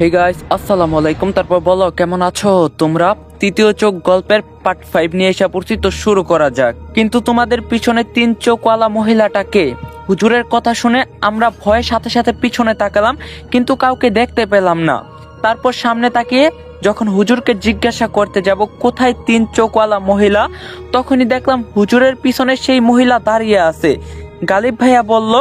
Hey guys, আসসালামু আলাইকুম। তারপর বলো কেমন আছো তোমরা। তৃতীয় চোখ গল্পের পার্ট 5 নিয়ে এসে পড়ছি, তো শুরু করা যাক। কিন্তু তোমাদের পিছনে তিন চোখওয়ালা মহিলাটাকে হুজুরের কথা শুনে আমরা ভয়ের সাথে সাথে পিছনে তাকালাম, কিন্তু কাউকে দেখতে পেলাম না। তারপর সামনে তাকিয়ে যখন হুজুরকে জিজ্ঞাসা করতে যাব কোথায় তিন চোখওয়ালা মহিলা, তখনই দেখলাম হুজুরের পিছনে সেই মহিলা দাঁড়িয়ে আছে। গালিব ভাইয়া বলল,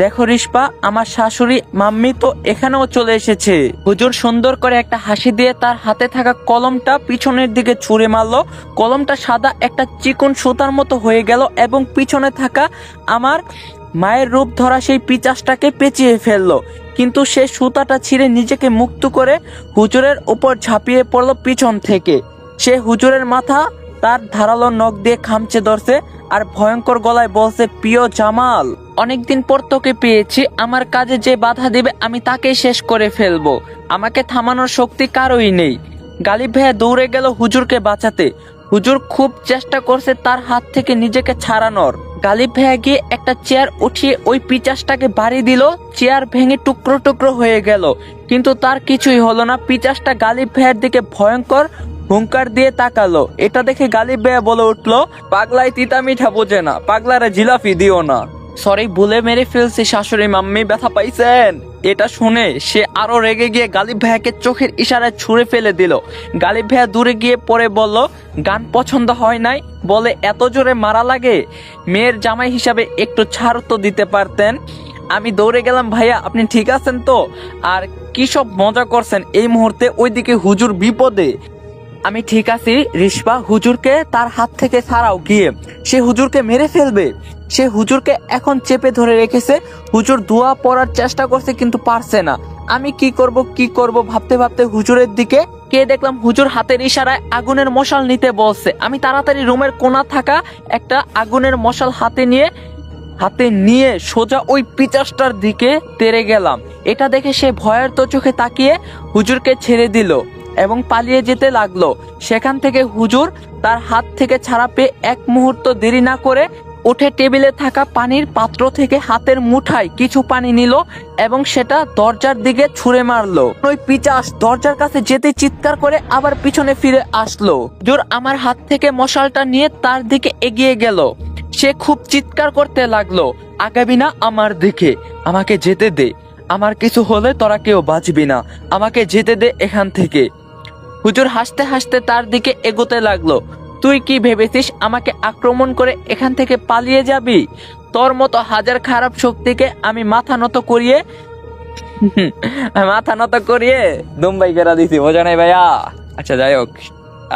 দেখো রিস্পা, আমার শাশুড়ি মাম্মি তো এখানেও চলে এসেছে। হুজুর সুন্দর করে একটা হাসি দিয়ে তার হাতে থাকা কলমটা পিছনের দিকে ছুঁড়ে মারলো। কলমটা সাদা একটা চিকন সুতার মতো হয়ে গেল এবং পিছনে থাকা আমার মায়ের রূপ ধরা সেই পিচাসটাকে পেঁচিয়ে ফেললো। কিন্তু সে সুতাটা ছিঁড়ে নিজেকে মুক্ত করে হুজুরের উপর ঝাঁপিয়ে পড়লো পিছন থেকে। সে হুজুরের মাথা তার ধারালো নখ দিয়ে খামচে ধরছে আর ভয়ঙ্কর গলায় বলছে, প্রিয় জামাল, অনেকদিন পর তোকে পেয়েছি। আমার কাজে যে বাধা দেবে আমি তাকেই শেষ করে ফেলবো। আমাকে থামানোর শক্তি কারোই নেই। গালিব ভাইয়া দৌড়ে গেল হুজুরকে বাঁচাতে। হুজুর খুব চেষ্টা করছে তার হাত থেকে নিজেকে ছাড়ানোর। গালিব ভাইয়া গিয়ে একটা চেয়ার উঠিয়ে ওই পিচাসটাকে বাড়ি দিল। চেয়ার ভেঙে টুকরো টুকরো হয়ে গেল, কিন্তু তার কিছুই হলো না। পিচাসটা গালিব ভাইয়ের দিকে ভয়ঙ্কর হুঙ্কার দিয়ে তাকালো। এটা দেখে গালিব ভাইয়া বলে উঠলো, পাগলাই তিতা মিঠা বোঝে না, পাগলারে জিলাপি দিও না। সরি, ভুলে মেরে ফেলছি শাশুড়ি মাম্মি, ব্যথা পাইছেন? এটা শুনে সে আরো রেগে গিয়ে গালিব ভাইয়াকে চোখের ইশারায় ছুঁড়ে ফেলে দিল। গালিব ভাইয়া দূরে গিয়ে পরে বলল, গান পছন্দ হয় নাই বলে এত জোরে মারা লাগে? মেয়ের জামাই হিসাবে একটু ছাড় তো দিতে পারতেন। আমি দৌড়ে গেলাম, ভাইয়া আপনি ঠিক আছেন তো? আর কি সব মজা করছেন এই মুহূর্তে? ওইদিকে হুজুর বিপদে। আমি ঠিক আছি রিস্পা, হুজুরকে তার হাত থেকে ছাড়াও গিয়ে, সে হুজুরকে মেরে ফেলবে। সে হুজুরকে এখন চেপে ধরে রেখেছে। হুজুর দোয়া পড়ার চেষ্টা করছে কিন্তু পারছে না। আমি কি করব ভাবতে ভাবতে হুজুরের দিকে কে দেখলাম হুজুর হাতের ইশারায় আগুনের মশাল নিতে বলছে। আমি তাড়াতাড়ি রুমের কোণা থাকা একটা আগুনের মশাল হাতে নিয়ে সোজা ওই পিচাসটার দিকে তেড়ে গেলাম। এটা দেখে সে ভয়ের তো চোখে তাকিয়ে হুজুরকে ছেড়ে দিল এবং পালিয়ে যেতে লাগলো। সেখান থেকে হুজুর তার হাত থেকে ছাড়া পেয়ে এক মুহূর্ত দেরি না করে উঠে টেবিলে থাকা পানির পাত্র থেকে হাতের মুঠায় কিছু পানি নিল এবং সেটা দরজার দিকে ছুঁড়ে মারলো। ওই পিচাস দরজার কাছে যেতে চিৎকার করে আবার পিছনে ফিরে আসলো। হুজুর আমার হাত থেকে মশালটা নিয়ে তার দিকে এগিয়ে গেল। সে খুব চিৎকার করতে লাগলো, আগাবি না আমার দিকে, আমাকে যেতে দে, আমার কিছু হলে তোরা কেউ বাঁচবি না, আমাকে যেতে দে এখান থেকে। হুজুর হাসতে হাসতে তার দিকে এগোতে লাগলো। তুই কি ভেবেছিস আমাকে আক্রমণ করে এখান থেকে পালিয়ে যাবি? তোর মতো হাজার খারাপ শক্তিকে আমি মাথা নত করিয়ে দুম্বাই কেরা দিছি, বোঝা নাই ভাইয়া? আচ্ছা যাই হোক,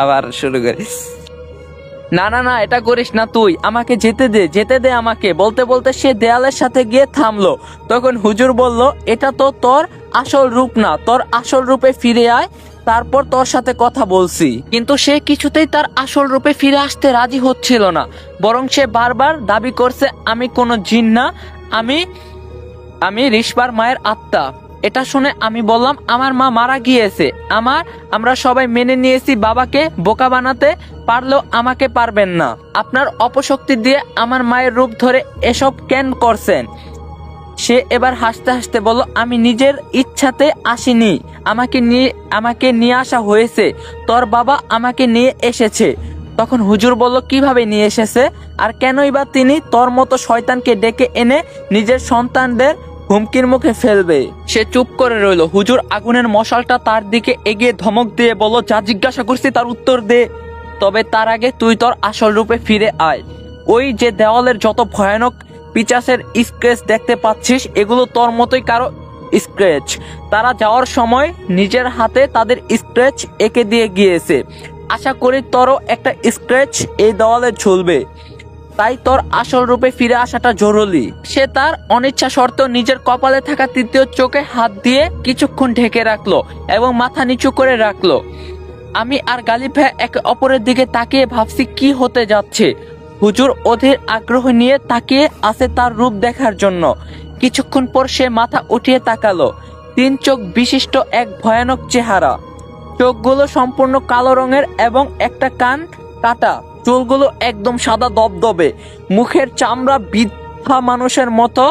আবার শুরু করিস। না না না, এটা করিস না তুই, আমাকে যেতে দে আমাকে। বলতে বলতে সে দেয়ালের সাথে গিয়ে থামলো। তখন হুজুর বলল, এটা তো তোর আসল রূপ না, তোর আসল রূপে ফিরে আয়, তারপর তোর সাথে কথা বলছি। কিন্তু সে কিছুতেই তার আসল রূপে ফিরে আসতে রাজি হচ্ছিল না, বরং সে বারবার দাবি করছে, আমি কোনো জিন না, আমি রিস্পার মায়ের আত্মা। এটা শুনে আমি বললাম, আমার মা মারা গিয়েছে, আমরা সবাই মেনে নিয়েছি বাবাকে বোকা বানাতে পারলেও আমাকে পারবেন না। আপনার অপশক্তি দিয়ে আমার মায়ের রূপ ধরে এসব কেন করছেন? সে এবার হাসতে হাসতে বলল, আমি নিজের ইচ্ছাতে আসিনি, আমাকে নিয়ে আসা হয়েছে, তোর বাবা আমাকে নিয়ে এসেছে। তখন হুজুর বলল, কিভাবে নিয়ে এসেছে আর কেনই বা তিনি তোর মতো শয়তানকে ডেকে এনে নিজের সন্তানদের হুমকির মুখে ফেলবে? সে চুপ করে রইল। হুজুর আগুনের মশালটা তার দিকে এগিয়ে ধমক দিয়ে বলল, যা জিজ্ঞাসা করছি তার উত্তর দে, তবে তার আগে তুই তোর আসল রূপে ফিরে আয়। ওই যে দেওয়ালের যত ভয়ানক পিচাসের স্ক্র্যাচ দেখতে পাচ্ছিস, এগুলো তোর মতোই কারো স্ক্র্যাচ। তারা যাওয়ার সময় নিজের হাতে তাদের স্ক্র্যাচ এঁকে দিয়ে গিয়েছে। আশা করি তোরও একটা স্ক্র্যাচ এই দেওয়ালে ঝুলবে, তাই তোর আসল রূপে ফিরে আসাটা জরুরি। সে তার অনিচ্ছা সত্ত্বেও নিজের কপালে থাকা তৃতীয় চোখে হাত দিয়ে কিছুক্ষণ ঢেকে রাখলো এবং মাথা নিচু করে রাখলো। আমি আর গালিব ভাই একে অপরের দিকে তাকিয়ে ভাবছি কি হতে যাচ্ছে। হুজুর অধীর আগ্রহ নিয়ে তাকিয়ে আছে তার রূপ দেখার জন্য। কিছুক্ষণ পর সে মাথা উঠিয়ে তাকালো। তিন চোখ বিশিষ্ট এক ভয়ানক চেহারা, চোখগুলো সম্পূর্ণ কালো রঙের এবং একটা কান কাটা, চুলগুলো একদম সাদা দবদবে, মুখের চামড়া বৃদ্ধা মানুষের মতো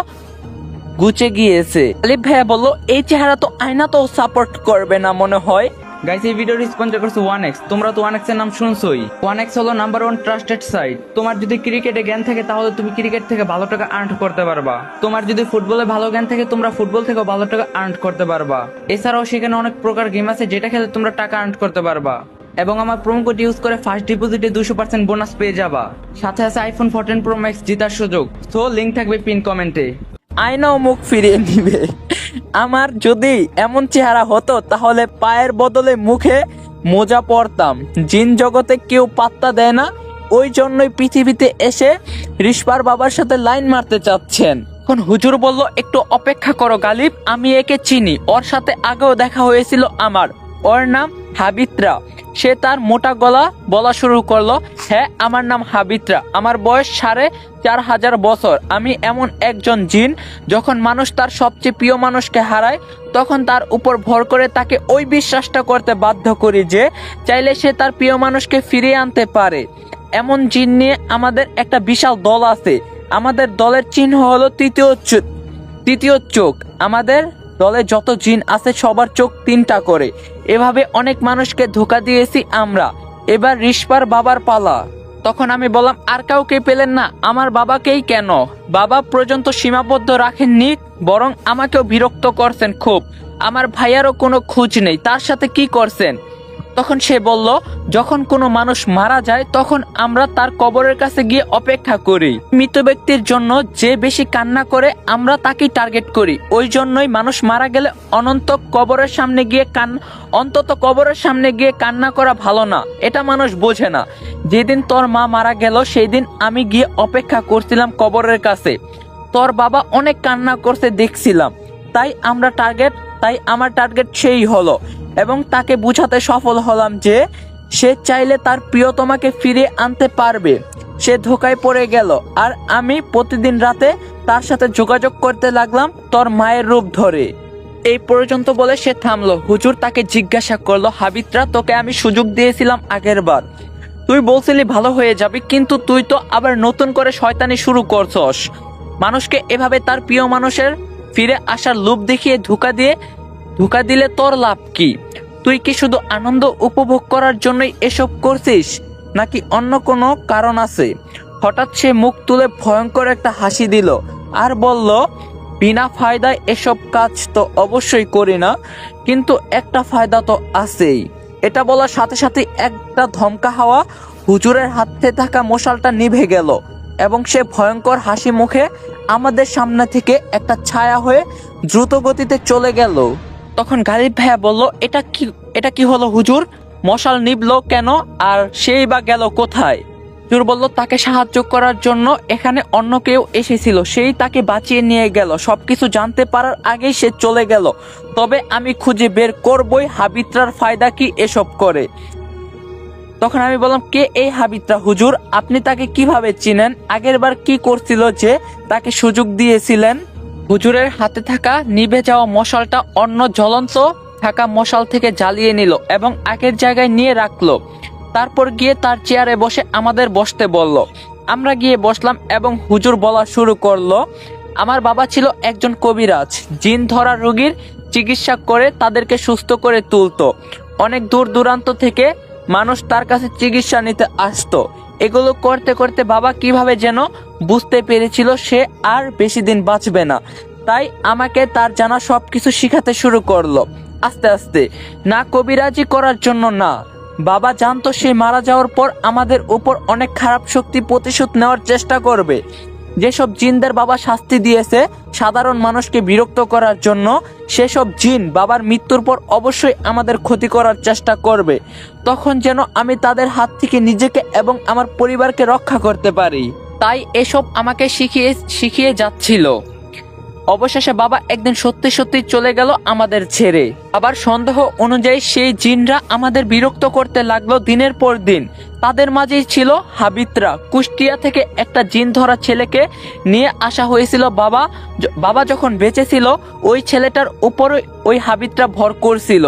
গুছে গিয়েছে। আলিফ ভাইয়া বলল, এই চেহারা তো আয়না তো সাপোর্ট করবে না মনে হয়। গাইস, এই ভিডিওটি স্পন্সর করছে 1x। তোমরা তো 1x এর নাম শুনছোই। 1x হলো নাম্বার 1 ট্রাস্টেড সাইট। তোমার যদি ক্রিকেটে জ্ঞান থাকে তাহলে তুমি ক্রিকেট থেকে ভালো টাকা আর্ন করতে পারবা। তোমার যদি ফুটবলে ভালো জ্ঞান থাকে তোমরা ফুটবল থেকে ভালো টাকা আর্ন করতে পারবা। এছাড়াও সেখানে অনেক প্রকার গেম আছে যেটা খেলে তোমরা টাকা আর্ন করতে পারবা। এবং আমার প্রোমো কোড ইউজ করে ফার্স্ট ডিপোজিটে 200% বোনাস পেয়ে যাবা। সাথে আছে আইফোন 14 প্রো ম্যাক্স জেতার সুযোগ। সো লিংক থাকবে পিন কমেন্টে। আয়নাও মুখ ফিরিয়ে নিবে। আমার যদি এমন চেহারা হতো তাহলে পায়ের বদলে মুখে মোজা পরতাম। জিন জগতে কেউ পাত্তা দেয় না, ওই জন্যই পৃথিবীতে এসে রিশপার বাবার সাথে লাইন মারতে চাচ্ছেন। এখন হুজুর বলল, একটু অপেক্ষা করো গালিব, আমি একে চিনি, ওর সাথে আগেও দেখা হয়েছিল আমার। ওর নাম হাবিত্রা। সে তার মোটা গলা বলা শুরু করলো, হ্যাঁ আমার নাম হাবিত্রা, আমার বয়স 4500 বছর। আমি এমন একজন জিন, যখন মানুষ তার সবচেয়ে প্রিয় মানুষকে হারায় তখন তার উপর ভর করে তাকে ওই বিশ্বাসটা করতে বাধ্য করি যে চাইলে সে তার প্রিয় মানুষকে ফিরিয়ে আনতে পারে। এমন জিন নিয়ে আমাদের একটা বিশাল দল আছে। আমাদের দলের চিহ্ন হলো তৃতীয় চোখ। আমাদের দলে যত জিন আছে সবার চোখ 3টা করে। এভাবে অনেক মানুষকে ধোঁকা দিয়েছি আমরা। এবার রিশপার বাবার পালা। তখন আমি বললাম, আর কাউকে পেলেন না? আমার বাবাকেই কেন? বাবা পর্যন্ত সীমাবদ্ধ রাখেননি, বরং আমাকেও বিরক্ত করছেন খুব। আমার ভাইয়ারও কোনো খোঁজ নেই, তার সাথে কি করছেন? তখন সে বলল, যখন কোনো মানুষ মারা যায় তখন আমরা তার কবরের কাছে গিয়ে অপেক্ষা করি। মৃত ব্যক্তির জন্য যে বেশি কান্না করে আমরা তাকেই টার্গেট করি। ওই জন্যই মানুষ মারা গেলে অন্তত কবরের সামনে গিয়ে কান্না করা ভালো না। এটা মানুষ বোঝে না। যেদিন তোর মা মারা গেল সেই দিন আমি গিয়ে অপেক্ষা করছিলাম কবরের কাছে। তোর বাবা অনেক কান্না করতে দেখছিলাম, তাই আমার টার্গেট সেই হলো। এবং তাকে বুঝাতে সফল হলাম যে সে চাইলে তার প্রিয়তমাকে ফিরিয়ে আনতে পারবে। সে ধোকায় পড়ে গেল আর আমি প্রতিদিন রাতে তার সাথে যোগাযোগ করতে লাগলাম তোর মায়ের রূপ ধরে। এই পর্যন্ত বলে সে থামলো। হুজুর তাকে জিজ্ঞাসা করলো, হাবিত্রা, তোকে আমি সুযোগ দিয়েছিলাম আগের বার, তুই বলছিলি ভালো হয়ে যাবি, কিন্তু তুই তো আবার নতুন করে শয়তানি শুরু করছস। মানুষকে এভাবে তার প্রিয় মানুষের ফিরে আসার লোভ দেখিয়ে ধোঁকা দিলে তোর লাভ কি? তুই কি শুধু আনন্দ উপভোগ করার জন্যই এসব করছিস, নাকি অন্য কোনো কারণ আছে? হঠাৎ সে মুখ তুলে ভয়ঙ্কর একটা হাসি দিল আর বলল, বিনা ফায়দায় এসব কাজ তো অবশ্যই করি না, কিন্তু একটা ফায়দা তো আছেই। এটা বলার সাথে সাথে একটা ধমকা হাওয়া হুজুরের হাতে থাকা মশালটা নিভে গেল এবং সে ভয়ঙ্কর হাসি মুখে আমাদের সামনে থেকে একটা ছায়া হয়ে দ্রুত গতিতে চলে গেল। তখন গালিব ভাইয়া বলল, এটা কি হলো হুজুর? মশাল নিভলো কেন, আর সেই বা গেল কোথায়? হুজুর বলল, তাকে সাহায্য করার জন্য এখানে অন্য কেউ এসেছিল, সেই তাকে বাঁচিয়ে নিয়ে গেল। সবকিছু জানতে পারার আগেই সে চলে গেল। তবে আমি খুঁজে বের করবই হাবিত্রার ফায়দা কি এসব করে। তখন আমি বললাম, কে এই হাবিত্রা হুজুর? আপনি তাকে কিভাবে চিনেন? আগের বার কি করছিল যে তাকে সুযোগ দিয়েছিলেন? হুজুরের হাতে থাকা নিভে যাওয়া মশালটা অন্য জ্বলন্ত থাকা মশাল থেকে জ্বালিয়ে নিল এবং আগের জায়গায় নিয়ে রাখলো। তারপর গিয়ে তার চেয়ারে বসে আমাদের বসতে বলল। আমরা গিয়ে বসলাম এবং হুজুর বলা শুরু করলো, আমার বাবা ছিল একজন কবিরাজ। জিন ধরা রোগীর চিকিৎসা করে তাদেরকে সুস্থ করে তুলতো। অনেক দূর দূরান্ত থেকে মানুষ তার কাছে চিকিৎসা নিতে আসতো। এগুলো করতে করতে বাবা কিভাবে যেন বুঝতে পেরেছিল সে আর বেশি দিন বাঁচবে না, তাই আমাকে তার জানা সবকিছু শিখাতে শুরু করলো আস্তে আস্তে। না কবিরাজি করার জন্য না, বাবা জানতো সে মারা যাওয়ার পর আমাদের উপর অনেক খারাপ শক্তি প্রতিশোধ নেওয়ার চেষ্টা করবে। যেসব জিনদের বাবা শাস্তি দিয়েছে সাধারণ মানুষকে বিরক্ত করার জন্য, সেসব জিন বাবার মৃত্যুর পর অবশ্যই আমাদের ক্ষতি করার চেষ্টা করবে। তখন যেন আমি তাদের হাত থেকে নিজেকে এবং আমার পরিবারকে রক্ষা করতে পারি, তাই এসব আমাকে শিখিয়ে যাচ্ছিল। অবশেষে বাবা একদিন সত্যি সত্যি চলে গেল আমাদের ছেড়ে। আবার সন্দেহ অনুযায়ী সেই জিনরা আমাদের বিরক্ত করতে লাগলো দিনের পর দিন। তাদের মাঝেই ছিল হাবিত্রা। কুষ্টিয়া থেকে একটা জিন ধরা ছেলেকে নিয়ে আসা হয়েছিল। বাবা যখন বেঁচে ছিল ওই ছেলেটার উপরে ওই হাবিত্রা ভর করছিল।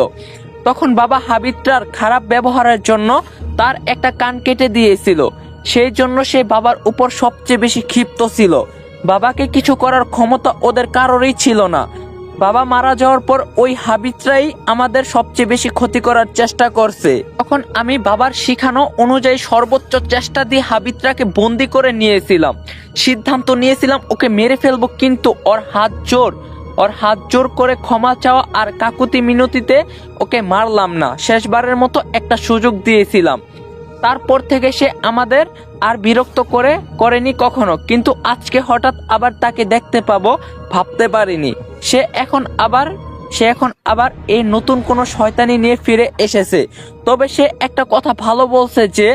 তখন বাবা হাবিত্রার খারাপ ব্যবহারের জন্য তার একটা কান কেটে দিয়েছিল। সেই জন্য সে বাবার উপর সবচেয়ে বেশি ক্ষিপ্ত ছিল। বাবাকে কিছু করার ক্ষমতা ওদের কারোরই ছিল না। বাবা মারা যাওয়ার পর ওই হাবিতরাই আমাদের সবচেয়ে বেশি ক্ষতি করার চেষ্টা করছে। তখন আমি বাবার শিখানো অনুযায়ী সর্বোচ্চ চেষ্টা দিয়ে হাবিতরাকে বন্দি করে নিয়েছিলাম। সিদ্ধান্ত নিয়েছিলাম ওকে মেরে ফেলবো, কিন্তু ওর হাত জোর করে ক্ষমা চাওয়া আর কাকুতি মিনতিতে ওকে মারলাম না। শেষবারের মতো একটা সুযোগ দিয়েছিলাম। তারপর থেকে সে আমাদের আর বিরক্ত করেনি কখনো। কিন্তু আজকে হঠাৎ আবার তাকে দেখতে পাবো ভাবতে পারিনি। সে এখন আবার এই নতুন কোনো শয়তানি নিয়ে ফিরে এসেছে। তবে সে একটা কথা ভালো বলছে যে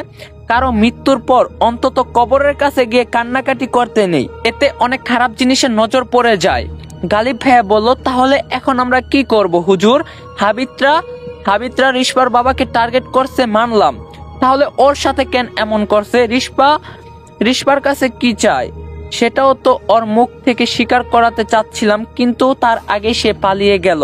কারো মৃত্যুর পর অন্তত কবরের কাছে গিয়ে কান্নাকাটি করতে নেই, এতে অনেক খারাপ জিনিসের নজর পড়ে যায়। গালিব ভাইয়া বলল, তাহলে এখন আমরা কি করব হুজুর? হাবিতরা রিশপার বাবাকে টার্গেট করছে মানলাম, তাহলে ওর সাথে কেন এমন করছে? রিশপার কাছে কি চায় সেটাও তো ওর মুখ থেকে স্বীকার করাতে চাচ্ছিলাম, কিন্তু তার আগে সে পালিয়ে গেল।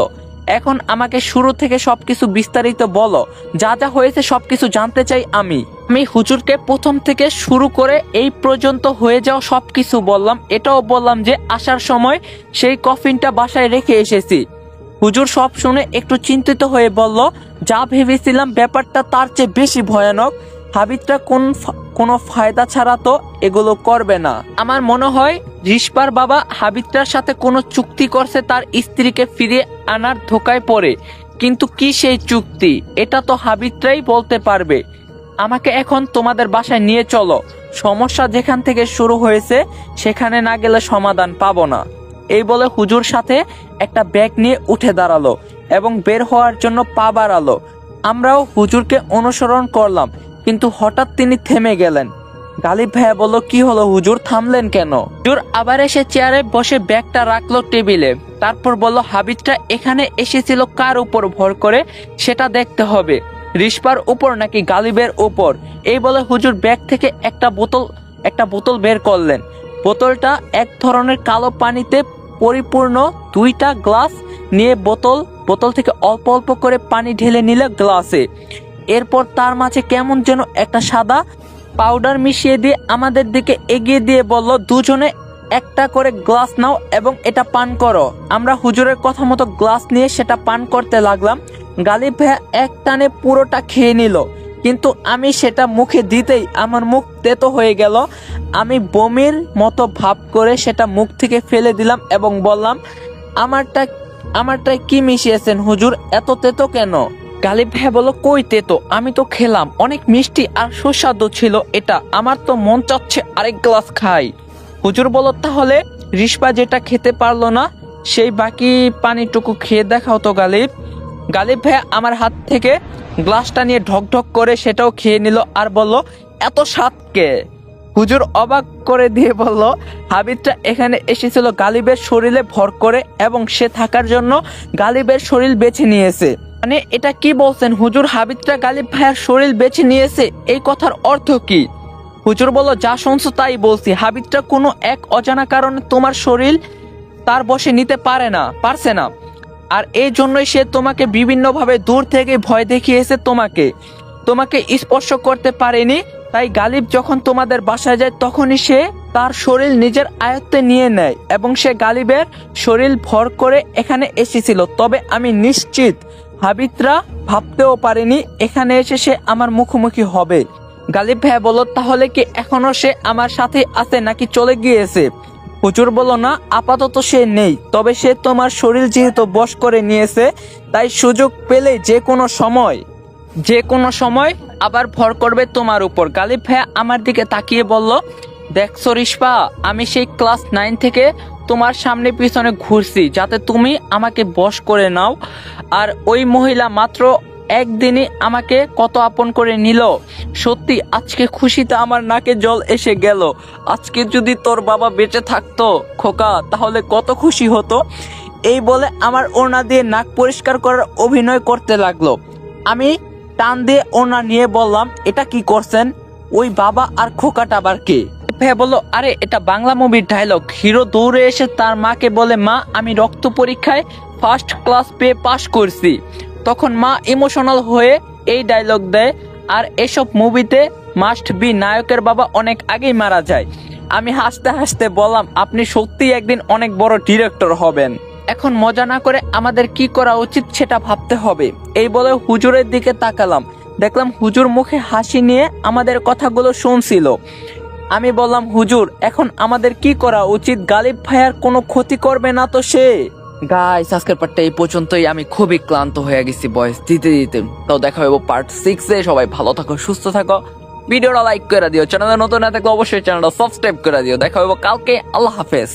এখন আমাকে শুরু থেকে সবকিছু বিস্তারিত বলো, যা যা হয়েছে সবকিছু জানতে চাই আমি হুজুরকে প্রথম থেকে শুরু করে এই পর্যন্ত হয়ে যাওয়া সবকিছু বললাম। এটাও বললাম যে আসার সময় সেই কফিনটা বাসায় রেখে এসেছি। হুজুর সব শুনে একটু চিন্তিত হয়ে বলল, যা ভেবেছিলাম ব্যাপারটা তার চেয়ে বেশি ভয়ানক। হাবিতরা কোনো ফায়দা ছাড়া তো এগুলো করবে না। আমার মনে হয় রিশপার বাবা হাবিতরার সাথে কোনো চুক্তি করছে তার স্ত্রীকে ফিরিয়ে আনার ধোকায় পড়ে। কিন্তু কি সেই চুক্তি, এটা তো হাবিতরাই বলতে পারবে। আমাকে এখন তোমাদের বাসায় নিয়ে চলো। সমস্যা যেখান থেকে শুরু হয়েছে সেখানে না গেলে সমাধান পাবো না। এই বলে হুজুর সাথে একটা ব্যাগ নিয়ে উঠে দাঁড়ালো এবং বের হওয়ার জন্য পা বাড়ালো। আমরাও হুজুরকে অনুসরণ করলাম, কিন্তু হঠাৎ তিনি থেমে গেলেন। গালিব ভাইয়া বলল, কি হলো হুজুর, থামলেন কেন? হুজুর আবার এসে চেয়ারে বসে ব্যাগটা রাখলো টেবিলে। তারপর বলল, হাবিতরা এখানে এসেছিল কার উপর ভর করে সেটা দেখতে হবে, রিশপার উপর নাকি গালিবের উপর। এই বলে হুজুর ব্যাগ থেকে একটা বোতল বের করলেন। বোতলটা এক ধরনের কালো পানিতে পরিপূর্ণ। দুইটা গ্লাস নিয়ে বোতল থেকে অল্প অল্প করে পানি ঢেলে নিল গ্লাসে। এরপর তার মাঝে কেমন যেন একটা সাদা পাউডার মিশিয়ে দিয়ে আমাদের দিকে এগিয়ে দিয়ে বলল, দুজনে একটা করে গ্লাস নাও এবং এটা পান করো। আমরা হুজুরের কথা মতো গ্লাস নিয়ে সেটা পান করতে লাগলাম। গালিব ভাইয়া এক টানে পুরোটা খেয়ে নিল, কিন্তু আমি সেটা মুখে দিতেই আমার মুখ তেতো হয়ে গেল। আমি বমির মতো ভাব করে সেটা মুখ থেকে ফেলে দিলাম এবং বললাম, আমারটায় কি মিশিয়েছেন হুজুর, এত তেতো কেন? গালিব ভাই বলল, কই তেতো, আমি তো খেলাম, অনেক মিষ্টি আর সুস্বাদু ছিল এটা, আমার তো মন চাচ্ছে আরেক গ্লাস খাই। হুজুর বলল, তাহলে রিশপা যেটা খেতে পারলো না সেই বাকি পানিটুকু খেয়ে দেখাও তো গালিব। গালিব ভাই আমার হাত থেকে গ্লাসটা নিয়ে ঢকঢক করে সেটাও খেয়ে নিল আর বলল, এত স্বাদ কে? হুজুর অবাক করে দিয়ে বলল, হাবিবটা এখানে এসেছিল গালিবের শরীরে ভর করে এবং সে থাকার জন্য গালিবের শরীর বেছে নিয়েছে। মানে এটা কি বলছেন হুজুর, হাবিবটা গালিব ভাইয়ের শরীর বেছে নিয়েছে, এই কথার অর্থ কি? হুজুর বলল, যা শুনছো তাই বলছি। হাবিবটা কোনো এক অজানা কারণে তোমার শরীর তার বশে নিতে পারছে না, আর এই জন্যই সে তোমাকে বিভিন্নভাবে দূর থেকে ভয় দেখিয়েছে, তোমাকে স্পর্শ করতে পারেনি। তাই গালিব যখন তোমাদের বাসায় যায় তখনই সে তার শরীর নিজের আয়ত্তে নিয়ে নেয় এবং সে গালিবের শরীর ভর করে এখানে এসেছিল। তবে আমি নিশ্চিত হাবিবরা ভাবতেও পারেনি এখানে এসে সে আমার মুখোমুখি হবে। গালিব ভাই বলল, তাহলে কি এখনো সে আমার সাথে আছে নাকি চলে গিয়েছে? হুজুর বলল, না, আপাতত সে নেই, তবে সে তোমার শরীর যেহেতু বশ করে নিয়েছে তাই সুযোগ পেলে যে কোনো সময় আবার ভর করবে তোমার উপর। গালিব ভাইয়া আমার দিকে তাকিয়ে বলল, দেখছো রিশপা, আমি সেই ক্লাস 9 থেকে তোমার সামনে পিছনে ঘুরছি যাতে তুমি আমাকে বশ করে নাও, আর ওই মহিলা মাত্র একদিনই আমাকে কত আপন করে নিল। সত্যি আজকে খুশিতে আমার নাকে জল এসে গেল। আজকে যদি তোর বাবা বেঁচে থাকতো খোকা, তাহলে কত খুশি হতো। এই বলে আমার ওড়না দিয়ে নাক পরিষ্কার করার অভিনয় করতে লাগলো। আমি টান দিয়ে ওড়না নিয়ে বললাম, এটা কি করছেন? ওই বাবা আর খোকাটা আবার কে? ভাইয়া বললো, আরে এটা বাংলা মুভির ডায়লগ। হিরো দৌড়ে এসে তার মাকে বলে, মা আমি রক্ত পরীক্ষায় ফার্স্ট ক্লাস পেয়ে পাশ করছি। তখন মা ইমোশনাল হয়ে এই ডায়লগ দেয়। আর এসব মুভিতে মাস্ট বি নায়কের বাবা অনেক আগেই মারা যায়। আমি হাসতে হাসতে বললাম, আপনি সত্যি একদিন অনেক বড় ডিরেক্টর হবেন। এখন মজা না করে আমাদের কি করা উচিত সেটা ভাবতে হবে। এই বলে হুজুরের দিকে তাকালাম, দেখলাম হুজুর মুখে হাসি নিয়ে আমাদের কথাগুলো শুনছিল। আমি বললাম, হুজুর এখন আমাদের কি করা উচিত? গালিব ভাইয়ার কোনো ক্ষতি করবে না তো সে? গাইস, আজকের পার্টটা এই পর্যন্তই। আমি খুবই ক্লান্ত হয়ে গেছি ভয়েস দিতে দিতে। তো দেখা হবে পার্ট 6-এ। সবাই ভালো থাকো, সুস্থ থাকো। ভিডিওটা লাইক করে দিও, চ্যানেলে নতুন না থাকলে অবশ্যই চ্যানেলটা সাবস্ক্রাইব করে দিও। দেখা হবে কালকে। আল্লাহ হাফেজ।